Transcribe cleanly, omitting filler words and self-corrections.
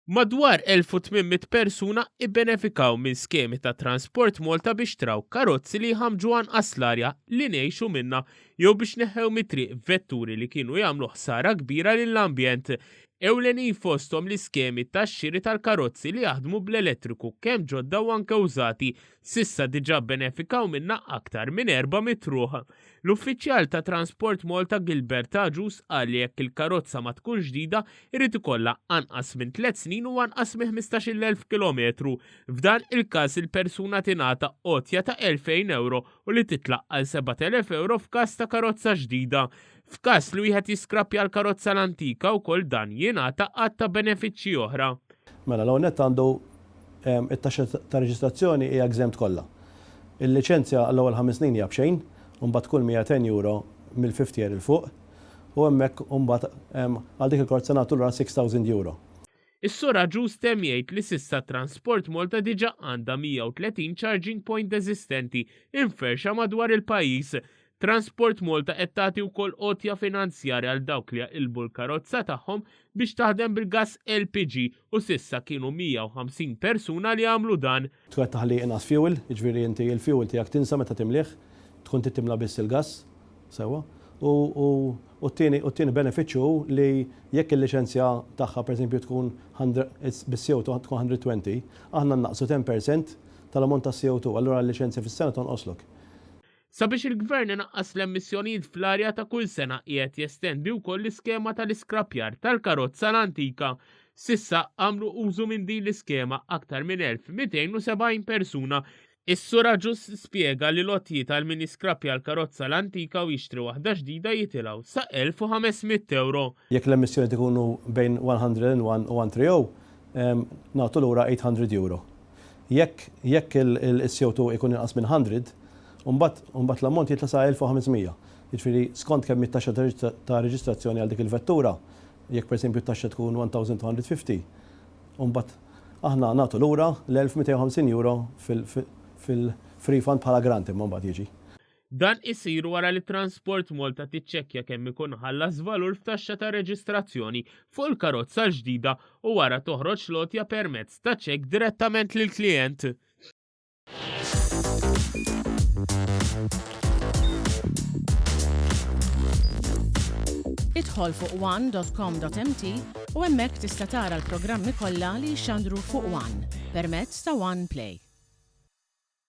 Madwar 1800 persuna ibbenefikaw minn skemi ta' Transport Malta biex traw karozzi li jħamġu anqas l-arja li ngħixu minna jew biex neħew mit-triq vetturi li kienu jagħmlu ħsara kbira lill-ambjent. Ewlenin fosthom l-iskemi tax-xiri tal-karozzi li jaħdmu bl-elettriku kemm ġodda u anke użati sissa diġà benefikaw minna aktar minn 400 ruħ. L-uffiċjal ta' Transport Malta Gilbert Taġus qal li jekk il-karozza ma tkun ġdida irid ikollha anqas minn 3 snin u anqas minn 15,000 kilometru. F'dan il-każ il-persuna tingħata qotja ta' 2,000 euro u li titlaq għal 7,000 euro f'każ ta' karozza ġdida. F'każ li wieħed jiskrappja l-karozza l-antika wkoll dan jingħata għad ta' benefiċċji oħra. Mela l-hawnhekk għandu it-taxxa ta' reġistrazzjoni hija exempt kollha. Il-liċenzja għall-ewwel 5 snin hija b'xejn, u mbagħad kull 210 euro mill-50 year il fuq, u hemmhekk mbagħad għal dik il-karozza nagħtu lura 6,000 euro. Is-sura ġus tem jgħid li s'issa Transport Malta diġà għandha 130 charging point eżistenti inferxa madwar il-pajjiż. Transport Malta qed tagħti wkoll qotja finanzjarja għal dawk li jaqilbu l-karozza tagħhom biex taħdem bil-gass LPG u s'issa kienu 150 persuna li għamlu dan. Tkun taħli inqas fuel, jiġifieri inti l-fuel tiegħek tinsa meta timlih, tkun tittimla biss il-gass sewwa. U t-tieni benefiċċju li jekk il-liċenzja tagħha pereżempju tkun bis-CO2 tkun 120, aħna naqsu 10% tal-ammont ta' CO2, allura l-liċenzja fis-sena tonqoslok. Sabiex il-Gvern inaqqas l-emissjonijiet fl-arja ta' kull sena qiegħed jestendi wkoll l-iskema tal-iskrappjar tal-karozza l-antika. Sissa għamlu użu minn din l-iskema aktar minn 1270 persuna. Is-sura ġus spjega li lotjiet għal min iskrappja l-karozza l-antika u jixtri waħda ġdida jitilgħu sa 1,500 euro. Jekk l-emissjoni tkunu bejn 101 u 130, nagħtu lura 800 euro. Jekk il-CO2 ikun inqas minn 100, Umbat l-ammont jitla sa' 1,500. Jiġifieri skont kemm it-taxxa ta' reġistrazzjoni għal dik il-vettura, jekk pereżempju t-taxxa tkun 1,250. Umbat aħna nagħtu lura l-1,250 euro fil-free fund bħala grant imma mbagħad jiġi. Dan isir wara li Transport Malta tiċċekkja kemm ikun ħallas valur f'taxxa ta' reġistrazzjoni fuq il-karozza l-ġdida u wara toħroġ lotja permezz ta' ċekk direttament lill-klijent. Idħol fuq one.com.mt u hemmhekk tista' tara l-programmi kollha li jxandru fuq One permezz ta' One Play.